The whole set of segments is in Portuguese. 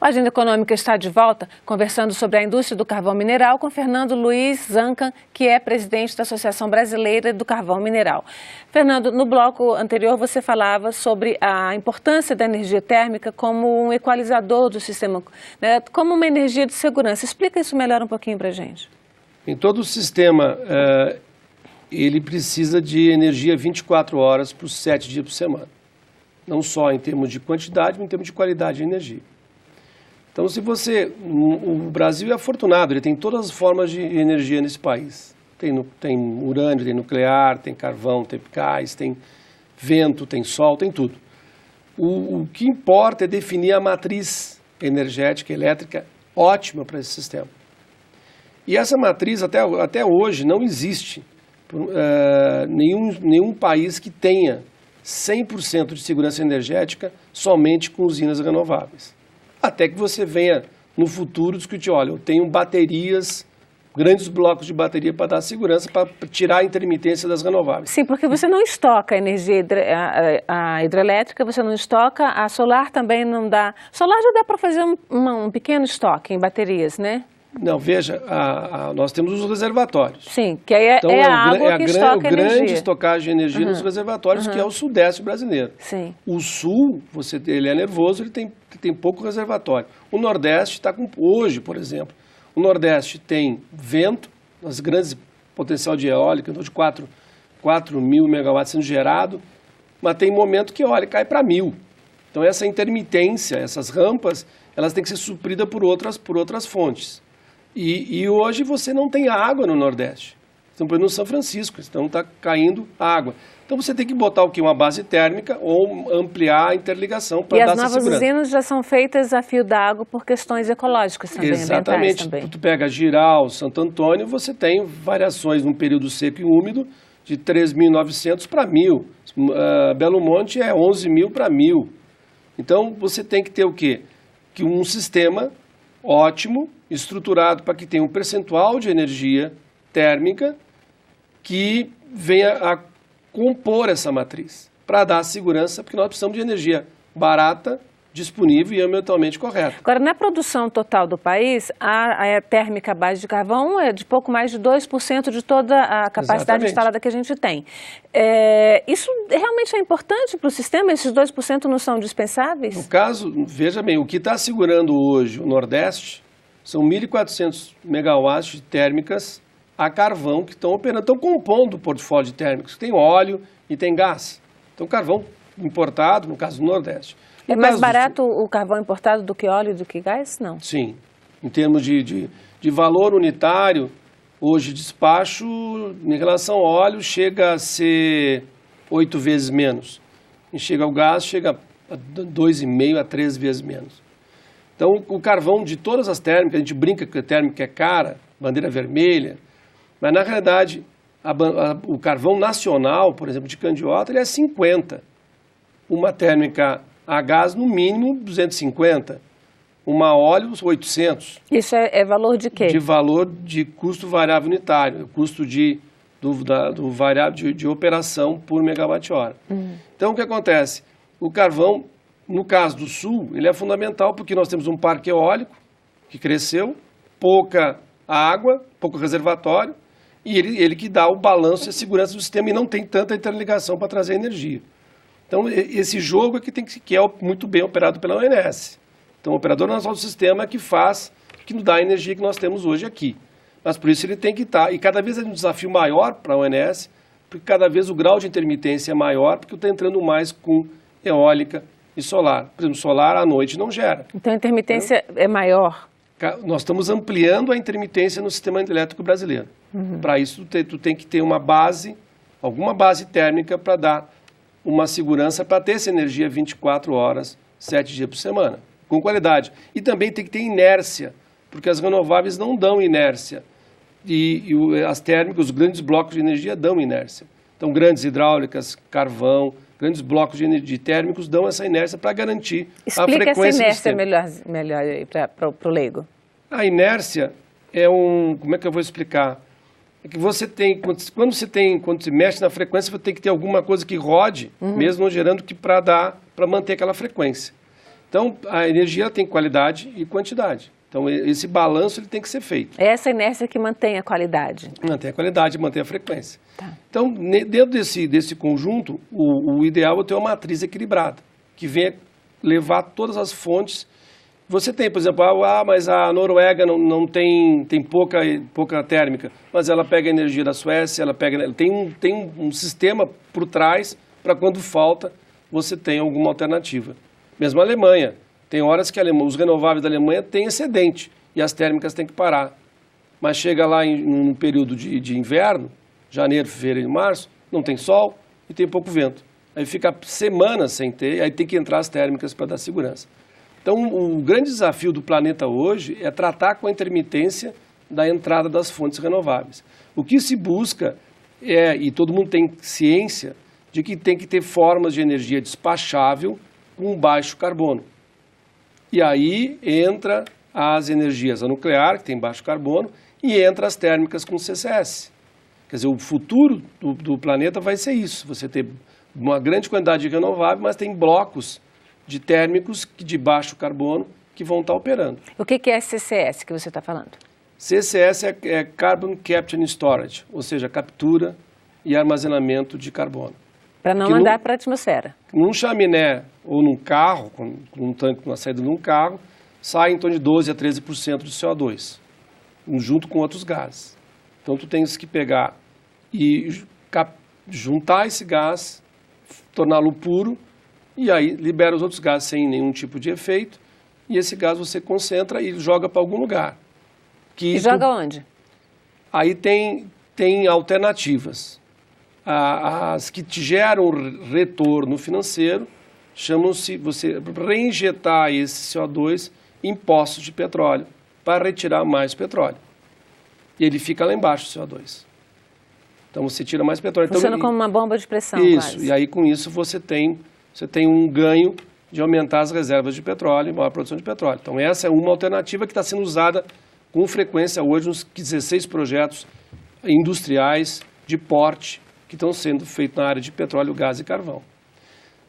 A Agenda Econômica está de volta, conversando sobre a indústria do carvão mineral com Fernando Luiz Zancan, que é presidente da Associação Brasileira do Carvão Mineral. Fernando, no bloco anterior você falava sobre a importância da energia térmica como um equalizador do sistema, né, como uma energia de segurança. Explica isso melhor um pouquinho para a gente. Em todo o sistema, ele precisa de energia 24 horas por 7 dias por semana. Não só em termos de quantidade, mas em termos de qualidade de energia. Então, o Brasil é afortunado, ele tem todas as formas de energia nesse país. Tem urânio, tem nuclear, tem carvão, tem gás, tem vento, tem sol, tem tudo. O que importa é definir a matriz energética, elétrica, ótima para esse sistema. E essa matriz, até hoje, não existe nenhum país que tenha 100% de segurança energética somente com usinas renováveis. Até que você venha, no futuro, discutir, olha, eu tenho baterias, grandes blocos de bateria para dar segurança, para tirar a intermitência das renováveis. Sim, porque você não estoca a energia a hidrelétrica, você não estoca, a solar também não dá. Solar já dá para fazer um pequeno estoque em baterias, né? Não, veja, nós temos os reservatórios. Sim, que aí então, é a água que estoca energia. Grande estocagem de energia nos reservatórios, que é o sudeste brasileiro. Sim. O sul, ele é nervoso, ele tem pouco reservatório. O nordeste está com, hoje, por exemplo, o nordeste tem vento, as grandes potencial de eólica, então de 4 mil megawatts sendo gerado, mas tem momento que, olha, cai para 1.000. Então essa intermitência, essas rampas, elas têm que ser supridas por outras fontes. E hoje você não tem água no Nordeste. Estão por exemplo, no São Francisco, então está caindo água. Então você tem que botar o quê? Uma base térmica ou ampliar a interligação para dar essa segurança. E as novas usinas já são feitas a fio d'água por questões ecológicas também, exatamente. Também. Tu pega Giral, Santo Antônio, você tem variações num período seco e úmido de 3.900 para 1.000. Belo Monte é 11.000 para 1.000. Então você tem que ter o quê? Que um sistema ótimo, estruturado para que tenha um percentual de energia térmica que venha a compor essa matriz, para dar segurança, porque nós precisamos de energia barata, disponível e ambientalmente correta. Agora, na produção total do país, a térmica à base de carvão é de pouco mais de 2% de toda a capacidade instalada que a gente tem. Isso realmente é importante para o sistema? Esses 2% não são dispensáveis? No caso, veja bem, o que está segurando hoje o Nordeste são 1.400 megawatts de térmicas a carvão que estão operando, estão compondo o portfólio de térmicos. Tem óleo e tem gás. Então, carvão importado, no caso do Nordeste. É mais barato o carvão importado do que óleo e do que gás? Não. Sim. Em termos de valor unitário, hoje despacho, em relação ao óleo, chega a ser 8 vezes menos. E chega ao gás, chega a 2,5 a 3 vezes menos. Então, o carvão de todas as térmicas, a gente brinca que a térmica é cara, bandeira vermelha, mas na realidade, o carvão nacional, por exemplo, de Candiota, ele é 50. Uma térmica a gás, no mínimo, 250. Uma a óleo, 800. Isso é valor de quê? De valor de custo variável unitário, custo do variável de operação por megawatt-hora. Então, o que acontece? O carvão, no caso do Sul, ele é fundamental porque nós temos um parque eólico que cresceu, pouca água, pouco reservatório, e ele que dá o balanço e a segurança do sistema e não tem tanta interligação para trazer energia. Então, esse jogo é que é muito bem operado pela ONS. Então, o Operador Nacional do Sistema é que nos dá a energia que nós temos hoje aqui. Mas, por isso, ele tem que estar. E cada vez é um desafio maior para a ONS, porque cada vez o grau de intermitência é maior, porque está entrando mais com eólica e solar. Por exemplo, solar à noite não gera. Então, a intermitência é maior? Nós estamos ampliando a intermitência no sistema elétrico brasileiro. Para isso, tu tem que ter alguma base térmica para dar uma segurança para ter essa energia 24 horas, 7 dias por semana, com qualidade. E também tem que ter inércia, porque as renováveis não dão inércia. E as térmicas, os grandes blocos de energia dão inércia. Então, grandes hidráulicas, carvão, grandes blocos de térmicos dão essa inércia para garantir a frequência do sistema. Explica essa inércia melhor aí para o leigo. A inércia é como é que eu vou explicar? É que você tem, quando você mexe na frequência, você tem que ter alguma coisa que rode, mesmo não gerando, para manter aquela frequência. Então, a energia tem qualidade e quantidade. Então, esse balanço ele tem que ser feito. É essa inércia que mantém a qualidade. Mantém a qualidade, mantém a frequência. Tá. Então, dentro desse conjunto, o ideal é ter uma matriz equilibrada, que venha levar todas as fontes. Você tem, por exemplo, mas a Noruega não tem pouca térmica, mas ela pega a energia da Suécia, tem um sistema por trás para quando falta, você tem alguma alternativa. Mesmo a Alemanha, tem horas que os renováveis da Alemanha têm excedente e as térmicas têm que parar. Mas chega lá num período de inverno, janeiro, fevereiro e março, não tem sol e tem pouco vento. Aí fica semanas sem ter, aí tem que entrar as térmicas para dar segurança. Então, o grande desafio do planeta hoje é tratar com a intermitência da entrada das fontes renováveis. O que se busca e todo mundo tem ciência, de que tem que ter formas de energia despachável com baixo carbono. E aí entra as energias, a nuclear, que tem baixo carbono, e entra as térmicas com CCS. Quer dizer, o futuro do planeta vai ser isso, você ter uma grande quantidade de renovável, mas tem blocos de térmicos de baixo carbono que vão estar operando. O que é CCS que você está falando? CCS é Carbon Capture and Storage, ou seja, captura e armazenamento de carbono. Para não mandar para a atmosfera. Num chaminé ou num carro, com um tanque na saída de um carro, sai em torno de 12% a 13% de CO2, junto com outros gases. Então, tu tens que pegar e juntar esse gás, torná-lo puro, e aí libera os outros gases sem nenhum tipo de efeito, e esse gás você concentra e joga para algum lugar. E joga onde? Aí tem alternativas. As que te geram retorno financeiro chamam-se você reinjetar esse CO2 em poços de petróleo para retirar mais petróleo. E ele fica lá embaixo, o CO2. Então você tira mais petróleo. Funciona como uma bomba de pressão. Isso, quase. E aí com isso você tem um ganho de aumentar as reservas de petróleo e maior produção de petróleo. Então essa é uma alternativa que está sendo usada com frequência hoje nos 16 projetos industriais de porte que estão sendo feitos na área de petróleo, gás e carvão.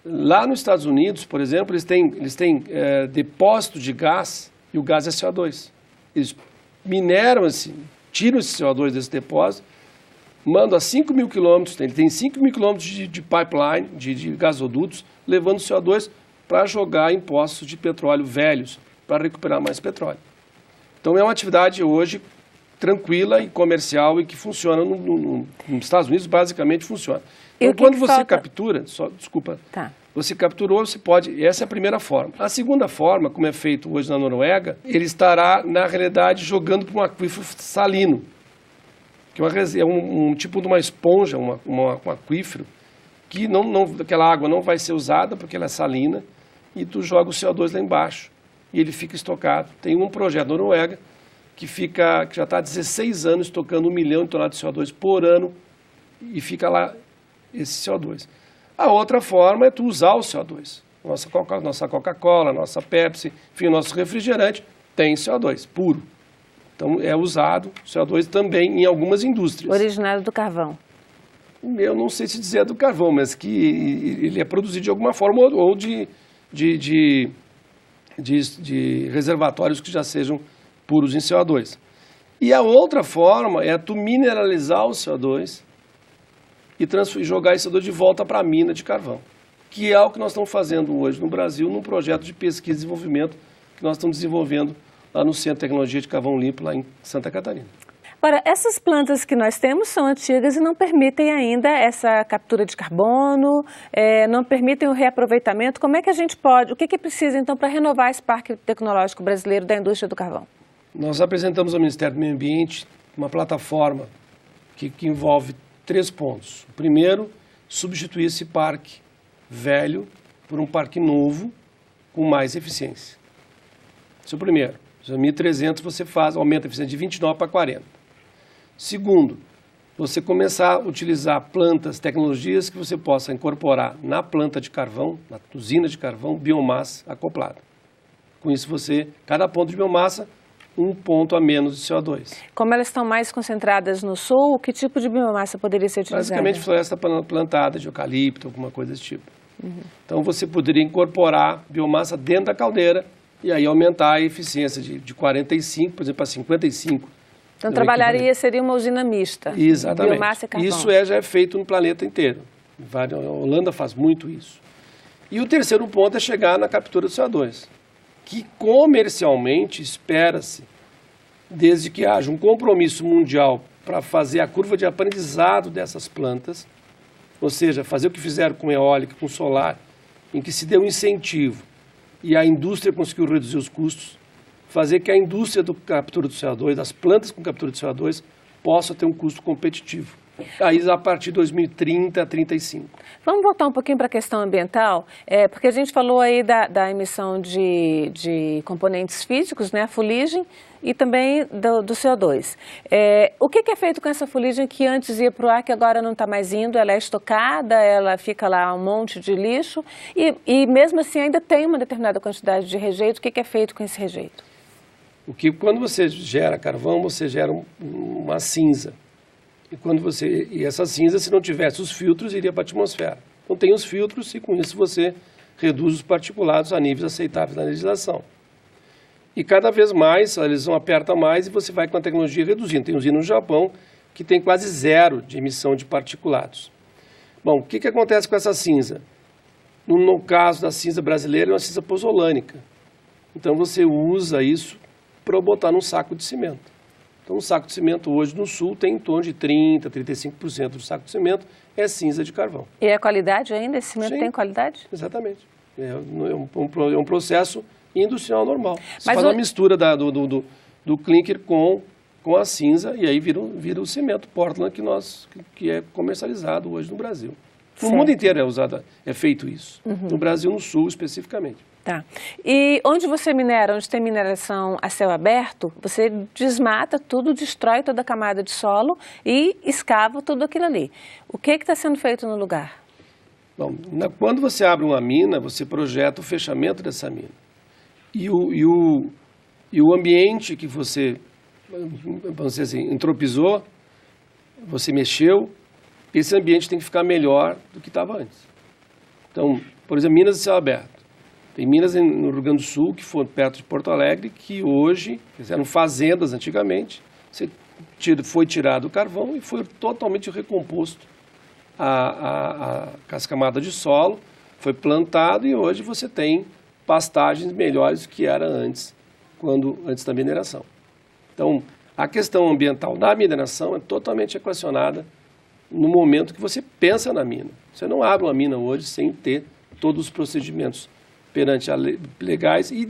Lá nos Estados Unidos, por exemplo, eles têm depósito de gás e o gás é CO2. Eles mineram, tiram esse CO2 desse depósito, mandam a 5.000 quilômetros, ele tem 5.000 quilômetros de pipeline, de gasodutos, levando CO2 para jogar em poços de petróleo velhos, para recuperar mais petróleo. Então é uma atividade hoje tranquila e comercial e que funciona nos Estados Unidos, basicamente funciona. Então, quando você captura, você capturou, você pode, essa é a primeira forma. A segunda forma, como é feito hoje na Noruega, ele estará, na realidade, jogando para um aquífero salino, que é um tipo de uma esponja, um aquífero, que aquela água não vai ser usada porque ela é salina, e tu joga o CO2 lá embaixo, e ele fica estocado. Tem um projeto na Noruega, que já está há 16 anos estocando 1 milhão de toneladas de CO2 por ano e fica lá esse CO2. A outra forma é tu usar o CO2. Nossa Coca-Cola, nossa Pepsi, enfim, nosso refrigerante tem CO2 puro. Então é usado CO2 também em algumas indústrias. Originário do carvão. Eu não sei se dizer do carvão, mas que ele é produzido de alguma forma ou de reservatórios que já sejam puros em CO2. E a outra forma é tu mineralizar o CO2 e jogar esse CO2 de volta para a mina de carvão, que é o que nós estamos fazendo hoje no Brasil, num projeto de pesquisa e desenvolvimento que nós estamos desenvolvendo lá no Centro de Tecnologia de Carvão Limpo, lá em Santa Catarina. Agora, essas plantas que nós temos são antigas e não permitem ainda essa captura de carbono, não permitem o reaproveitamento. Como é que a gente pode, o que precisa então para renovar esse parque tecnológico brasileiro da indústria do carvão? Nós apresentamos ao Ministério do Meio Ambiente uma plataforma que envolve 3 pontos. O primeiro, substituir esse parque velho por um parque novo com mais eficiência. Esse é o primeiro. Em 1.300 você aumenta a eficiência de 29 para 40. Segundo, você começar a utilizar plantas, tecnologias que você possa incorporar na planta de carvão, na usina de carvão, biomassa acoplada. Com isso cada ponto de biomassa, 1 ponto a menos de CO2. Como elas estão mais concentradas no sul, que tipo de biomassa poderia ser utilizada? Basicamente floresta plantada de eucalipto, alguma coisa desse tipo. Então você poderia incorporar biomassa dentro da caldeira e aí aumentar a eficiência de 45, por exemplo, para 55. Então seria uma usina mista. Exatamente. Biomassa e carvão. Isso já é feito no planeta inteiro. A Holanda faz muito isso. E o terceiro ponto é chegar na captura do CO2, que comercialmente espera-se, desde que haja um compromisso mundial para fazer a curva de aprendizado dessas plantas, ou seja, fazer o que fizeram com eólica, com solar, em que se deu um incentivo e a indústria conseguiu reduzir os custos, fazer que a indústria do captura do CO2, das plantas com captura de CO2, possa ter um custo competitivo. Aí a partir de 2030 a 35. Vamos voltar um pouquinho para a questão ambiental, porque a gente falou aí da emissão de componentes físicos, né, a fuligem, e também do CO2. O que é feito com essa fuligem que antes ia para o ar, que agora não está mais indo? Ela é estocada, ela fica lá um monte de lixo, e mesmo assim ainda tem uma determinada quantidade de rejeito. O que é feito com esse rejeito? Quando você gera carvão, você gera uma cinza. E essa cinza, se não tivesse os filtros, iria para a atmosfera. Então tem os filtros e com isso você reduz os particulados a níveis aceitáveis na legislação. E cada vez mais a legislação aperta mais e você vai com a tecnologia reduzindo. Tem usina no Japão que tem quase zero de emissão de particulados. Bom, o que acontece com essa cinza? No caso da cinza brasileira, é uma cinza pozolânica. Então você usa isso para botar num saco de cimento. Então, um saco de cimento hoje no sul tem em torno de 30%, 35% do saco de cimento é cinza de carvão. E a qualidade ainda? Esse cimento tem qualidade? Exatamente. É um processo industrial normal. Você faz uma mistura do clinker com a cinza e aí vira o cimento Portland que é comercializado hoje no Brasil. No mundo inteiro é feito isso. No Brasil, no sul especificamente. Tá. E onde você minera, onde tem mineração a céu aberto, você desmata tudo, destrói toda a camada de solo e escava tudo aquilo ali. O que está sendo feito no lugar? Bom, quando você abre uma mina, você projeta o fechamento dessa mina. E o ambiente que você, vamos dizer assim, entropizou, você mexeu, esse ambiente tem que ficar melhor do que estava antes. Então, por exemplo, minas de céu aberto. Tem minas no Rio Grande do Sul, que foram perto de Porto Alegre, que hoje, eram fazendas antigamente, foi tirado o carvão e foi totalmente recomposto as camadas de solo, foi plantado e hoje você tem pastagens melhores do que era antes da mineração. Então, a questão ambiental da mineração é totalmente equacionada no momento que você pensa na mina. Você não abre uma mina hoje sem ter todos os procedimentos perante a legais e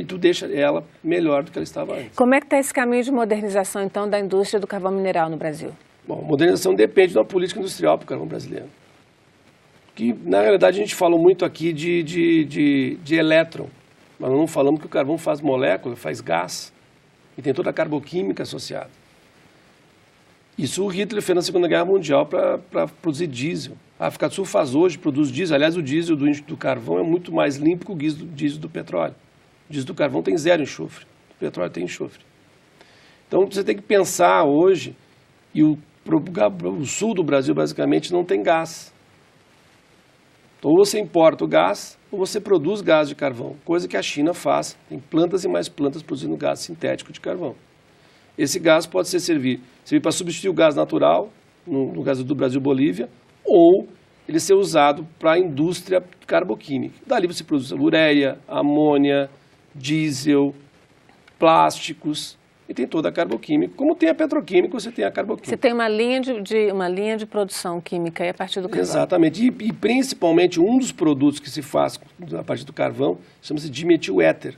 tu deixa ela melhor do que ela estava antes. Como é que está esse caminho de modernização, então, da indústria do carvão mineral no Brasil? Bom, modernização depende de uma política industrial para o carvão brasileiro. Que, na realidade, a gente falou muito aqui de elétron, mas não falamos que o carvão faz molécula, faz gás e tem toda a carboquímica associada. Isso o Hitler fez na Segunda Guerra Mundial para produzir diesel. A África do Sul produz diesel. Aliás, o diesel do carvão é muito mais limpo que o diesel do petróleo. O diesel do carvão tem zero enxofre, o petróleo tem enxofre. Então, você tem que pensar hoje, e o sul do Brasil, basicamente, não tem gás. Então, ou você importa o gás, ou você produz gás de carvão, coisa que a China faz. Tem plantas e mais plantas produzindo gás sintético de carvão. Esse gás pode servir para substituir o gás natural, no caso do Brasil-Bolívia, ou ele ser usado para a indústria carboquímica. Dali você produz ureia, amônia, diesel, plásticos, e tem toda a carboquímica. Como tem a petroquímica, você tem a carboquímica. Você tem uma linha de produção química aí a partir do carvão. Exatamente. E principalmente um dos produtos que se faz a partir do carvão chama-se dimetiléter.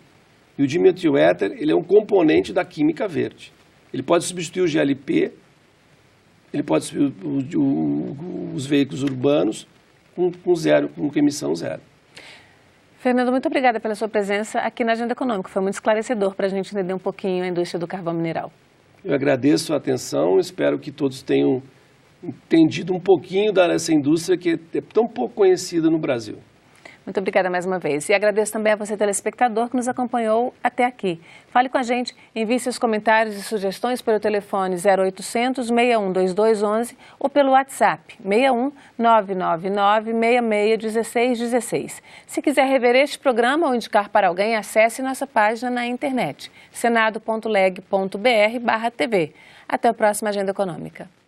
E o dimetiléter ele é um componente da química verde. Ele pode substituir o GLP, ele pode substituir os veículos urbanos com emissão zero. Fernando, muito obrigada pela sua presença aqui na Agenda Econômica. Foi muito esclarecedor para a gente entender um pouquinho a indústria do carvão mineral. Eu agradeço a atenção, espero que todos tenham entendido um pouquinho dessa indústria que é tão pouco conhecida no Brasil. Muito obrigada mais uma vez. E agradeço também a você, telespectador, que nos acompanhou até aqui. Fale com a gente, envie seus comentários e sugestões pelo telefone 0800 61 2211 ou pelo WhatsApp 61 999 66 16 16. Se quiser rever este programa ou indicar para alguém, acesse nossa página na internet, senado.leg.br/tv. Até a próxima Agenda Econômica.